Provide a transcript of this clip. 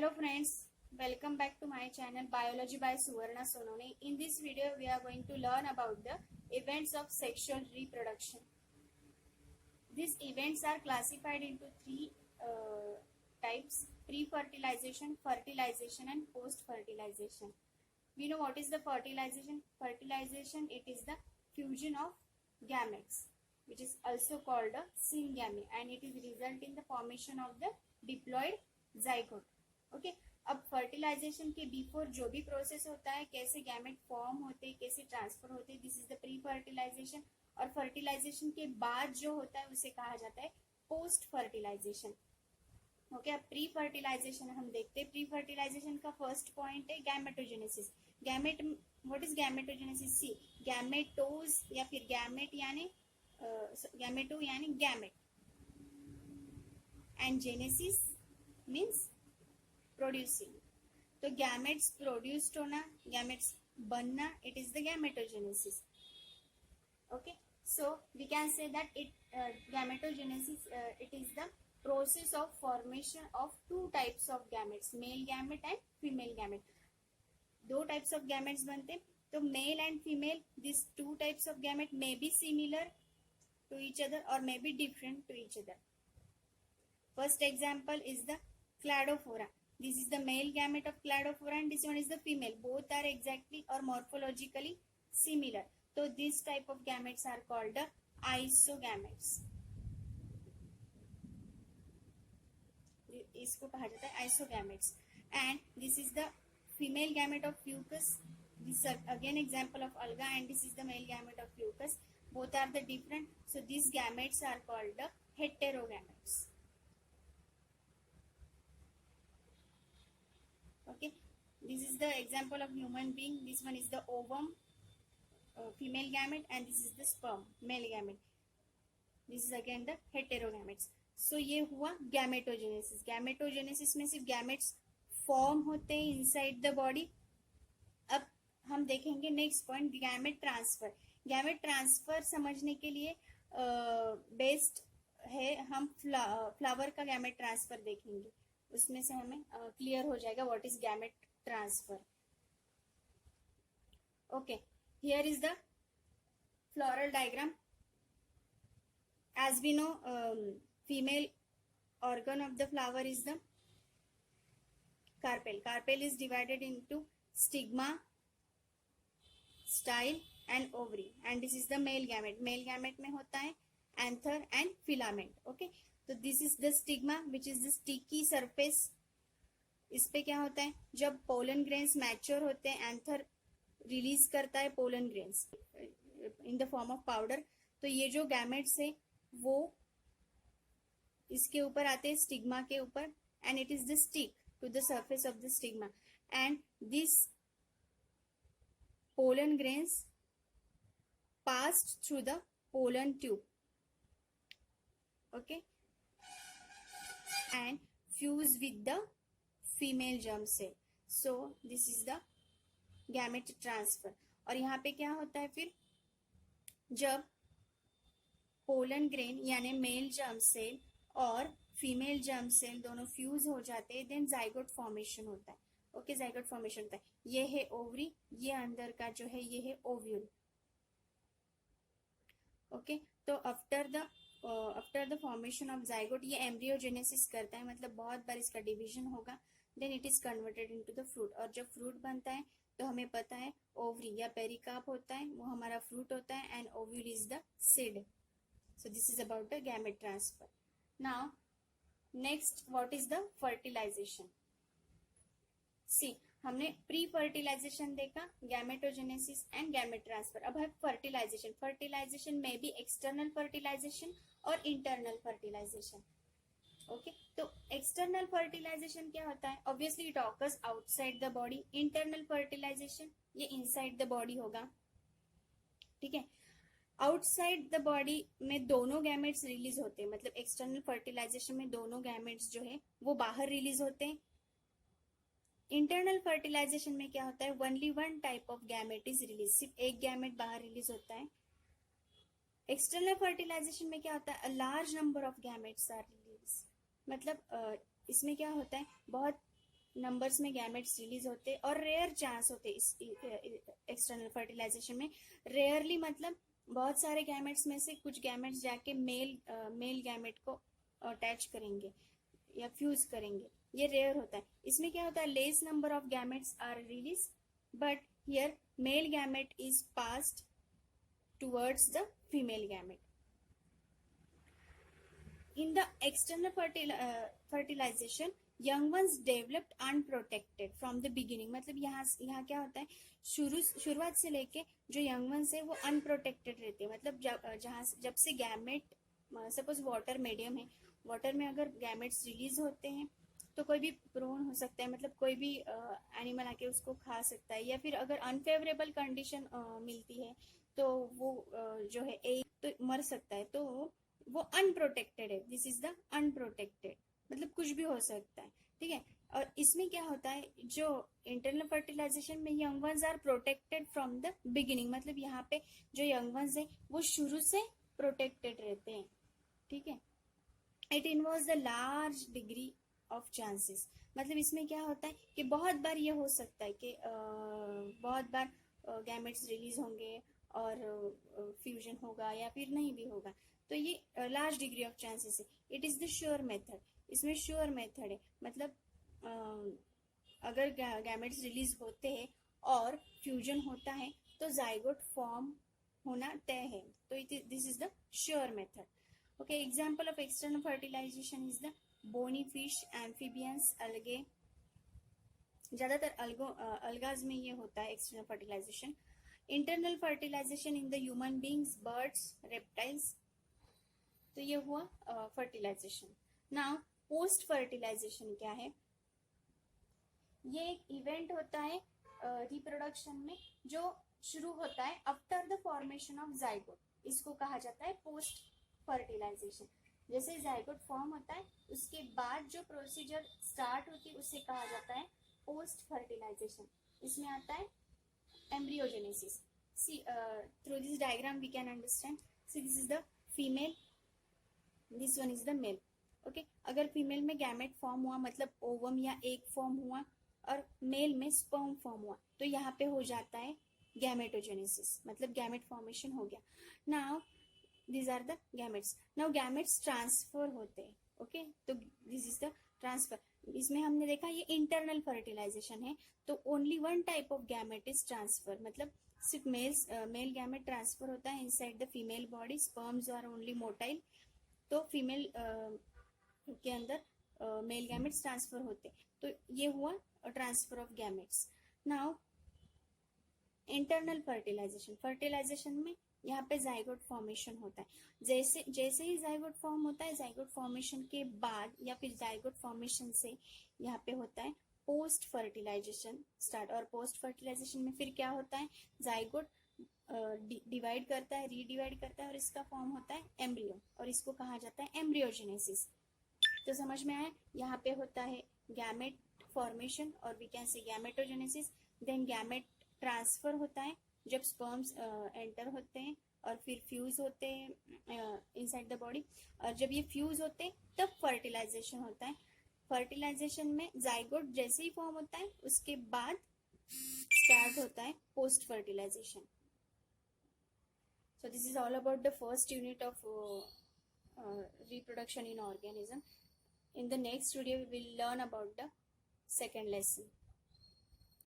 Hello friends, welcome back to my channel Biology by Suvarna Sonone. In this video we are going to learn about the events of sexual reproduction. These events are classified into three types: pre-fertilization, fertilization and post-fertilization. We know what is the fertilization. Fertilization, it is the fusion of gametes, which is also called a syngamy, and it is result in the formation of the diploid zygote. Okay अब fertilisation के before जो भी process होता है, कैसे gamete form होते हैं, कैसे ट्रांसफर होते हैं, this is the pre fertilisation. और फर्टिलाइजेशन के बाद जो होता है उसे कहा जाता है पोस्ट फर्टिलाइजेशन. ओके, अब प्री फर्टिलाइजेशन हम देखते हैं. प्री फर्टिलाइजेशन का फर्स्ट पॉइंट है gametogenesis. Gamete, what is gametogenesis? See, gametes या फिर गैमेट यानी गैमेटो यानी gamete, and genesis means producing. तो गैमेट्स प्रोड्यूस्ड होना, गैमेट्स बनना, it is the gametogenesis. Okay, so we can say that it gametogenesis it is the process of formation of two types of gametes, male gamete and female gamete. दो types of gametes बनते. तो male and female, these two types of gamete may be similar to each other or may be different to each other. First example is the cladophora. This is the male gamete of cladophora and this one is the female. Both are exactly or morphologically similar. So this type of gametes are called the isogametes. इसको कहा जाता है isogametes. And this is the female gamete of fucus. This is again example of alga, and this is the male gamete of fucus. Both are the different. So these gametes are called the heterogametes. Okay, this is the example of human being. This one is the ovum, female gamete, and this is the sperm, male gamete. This is again the heterogametes. So ये हुआ gametogenesis. Gametogenesis में सिर्फ gametes form होते हैं inside the body. अब हम देखेंगे next point, gamete transfer. Gamete transfer समझने के लिए बेस्ट है हम फ्लावर का गैमेट ट्रांसफर देखेंगे. उसमें से हमें क्लियर हो जाएगा what is gamete transfer. Okay, here is the floral diagram. as we know, female organ of the flower is the carpel. Carpel is divided into stigma, style and ovary, and this is the male gamete. Male gamete में होता है anther and filament. Okay, तो this is the stigma which is the sticky surface. इस पे क्या होता है, जब पोलन ग्रेन्स मैच्योर होते हैं, एंथर रिलीज करता है pollen grains in the form of powder. तो ये जो गैमेट्स है वो इसके ऊपर आते हैं, स्टिग्मा के ऊपर, and it is the stick to the surface of the stigma, and this pollen grains passed through the pollen tube. Okay, and fuse with the female germ cell. So this is the gamete transfer. और यहाँ पे क्या होता है फिर, जब pollen grain यानी male germ cell और फीमेल जर्म सेल दोनों फ्यूज हो जाते हैं, देन जाइगोट फॉर्मेशन होता है. ओके, जाइगोट फॉर्मेशन होता है. ये है ओवरी, ये अंदर का जो है ये है ओव्यूल. ओके, तो after the formation of zygote ये एम्ब्रियोजेनेसिस करता है, मतलब बहुत बार इसका डिवीजन होगा, then it is converted into the fruit. और जब फ्रूट बनता है तो हमें पता है ओवरी या पेरिकार्प होता है, वो हमारा फ्रूट होता है, and ovule is the seed. So this is about the gamete transfer. Now next, what is the fertilization? See, हमने प्री फर्टिलाइजेशन देखा, गैमेटोजेनेसिस एंड गैमेट ट्रांसफर. अब है फर्टिलाइजेशन. फर्टिलाइजेशन में भी एक्सटर्नल फर्टिलाइजेशन और इंटरनल फर्टिलाइजेशन. ओके, तो external fertilization क्या होता है? Obviously it occurs outside the body. Internal fertilization ये इनसाइड द बॉडी होगा. ठीक है, आउटसाइड द बॉडी में दोनों गैमेट्स रिलीज होते हैं, मतलब एक्सटर्नल फर्टिलाइजेशन में दोनों गैमेट्स जो है वो बाहर रिलीज होते हैं. इंटरनल फर्टिलाइजेशन में क्या होता है, only one type of gamete is release, सिर्फ एक गैमेट बाहर रिलीज होता है. एक्सटर्नल फर्टिलाइजेशन में क्या होता है, a large number of gametes are release, मतलब इसमें क्या होता है, बहुत नंबर्स में गैमेट्स रिलीज होते और रेयर चांस होते इस एक्सटर्नल फर्टिलाइजेशन में। रेयरली मतलब बहुत सारे गैमेट्स में से कुछ गैमेट्स जाके मेल गैमेट को अटैच करेंगे या फ्यूज करेंगे, ये रेयर होता है। इसमें क्या होता है, less number of gametes are release but here male gamete is passed towards the female gamete. In the external fertilization, young ones developed unprotected from the beginning। मतलब यहाँ क्या होता है, शुरुआत से लेके जो यंग वंस है वो अनप्रोटेक्टेड रहते हैं। मतलब जब से गैमेट, सपोज वाटर मीडियम है, वाटर में अगर गैमेट्स रिलीज होते हैं तो कोई भी प्रोन हो सकता है, मतलब कोई भी एनिमल आके उसको खा सकता है, या फिर अगर अनफेवरेबल कंडीशन मिलती है तो वो जो है एक तो मर सकता है, तो वो अनप्रोटेक्टेड है। दिस इज द अनप्रोटेक्टेड, मतलब कुछ भी हो सकता है, ठीक है। और इसमें क्या होता है, जो इंटरनल फर्टिलाइजेशन में young ones are protected from the beginning, मतलब यहाँ पे जो यंग वंस है वो शुरू से प्रोटेक्टेड रहते हैं, ठीक है। It involves the large degree of chances, मतलब इसमें क्या होता है कि बहुत बार ये हो सकता है कि बहुत बार गैमेट्स रिलीज होंगे और फ्यूजन होगा या फिर नहीं भी होगा, तो ये लार्ज डिग्री ऑफ चांसेस है। It is the sure method, इसमें श्योर मेथड है, मतलब अगर गैमेट्स रिलीज होते हैं और फ्यूजन होता है तो जाइगोट फॉर्म होना तय है, तो this is the sure method. Okay, example of external fertilization is the bony fish, amphibians, algae. ज्यादातर अलगाज में ये होता है external fertilization. Internal fertilization in the human beings, birds, reptiles, तो ये हुआ फर्टिलाइजेशन। नाउ पोस्ट फर्टिलाइजेशन क्या है, ये एक इवेंट होता है रिप्रोडक्शन में जो शुरू होता है after the formation of zygote, इसको कहा जाता है पोस्ट फर्टिलाइजेशन। जैसे जाइगोट फॉर्म होता है उसके बाद जो प्रोसीजर स्टार्ट होती है उसे कहा जाता है पोस्ट फर्टिलाइजेशन। इसमें आता है embryogenesis. See through this diagram we can understand. See this is the female, this one is the male. Okay, अगर फीमेल में गैमेट फॉर्म हुआ मतलब ओवम या एग फॉर्म हुआ और मेल में स्पर्म फॉर्म हुआ तो यहाँ पे हो जाता है गैमेटोजेनेसिस, मतलब गैमेट फॉर्मेशन हो गया। Now these are the gametes। now gametes transfer होते हैं, ओके, तो दिस इज द ट्रांसफर। इसमें हमने देखा ये इंटरनल फर्टिलाइजेशन है, तो only one type of gamete is transfer, मतलब सिर्फ मेल गैमेट ट्रांसफर होता है inside the female body, sperms are only motile, तो फीमेल के अंदर मेल गैमेट्स ट्रांसफर होते, तो ये हुआ transfer of gametes. Now internal fertilization में यहाँ पे जाइगोट फॉर्मेशन होता है। जैसे ही जाइगोट फॉर्म होता है, जाइगोट फॉर्मेशन के बाद या फिर जाइगोट फॉर्मेशन से यहाँ पे होता है पोस्ट फर्टिलाइजेशन स्टार्ट। और पोस्ट फर्टिलाइजेशन में फिर क्या होता है, जाइगोट डिवाइड करता है, रीडिवाइड करता है और इसका फॉर्म होता है एम्ब्रियो, और इसको कहा जाता है एम्ब्रियोजेनेसिस। तो समझ में आया, यहाँ पे होता है गैमेट फॉर्मेशन और we can say gametogenesis, then gamete transfer होता है जब स्पर्म्स एंटर होते हैं और फिर फ्यूज होते हैं इनसाइड द बॉडी, और जब ये फ्यूज होते हैं तब फर्टिलाइजेशन होता है। फर्टिलाइजेशन में जाइगोट जैसे ही फॉर्म होता है उसके बाद स्टार्ट होता है post fertilization. So this is all about the first unit of reproduction in organism. In the next video we will learn about the second lesson.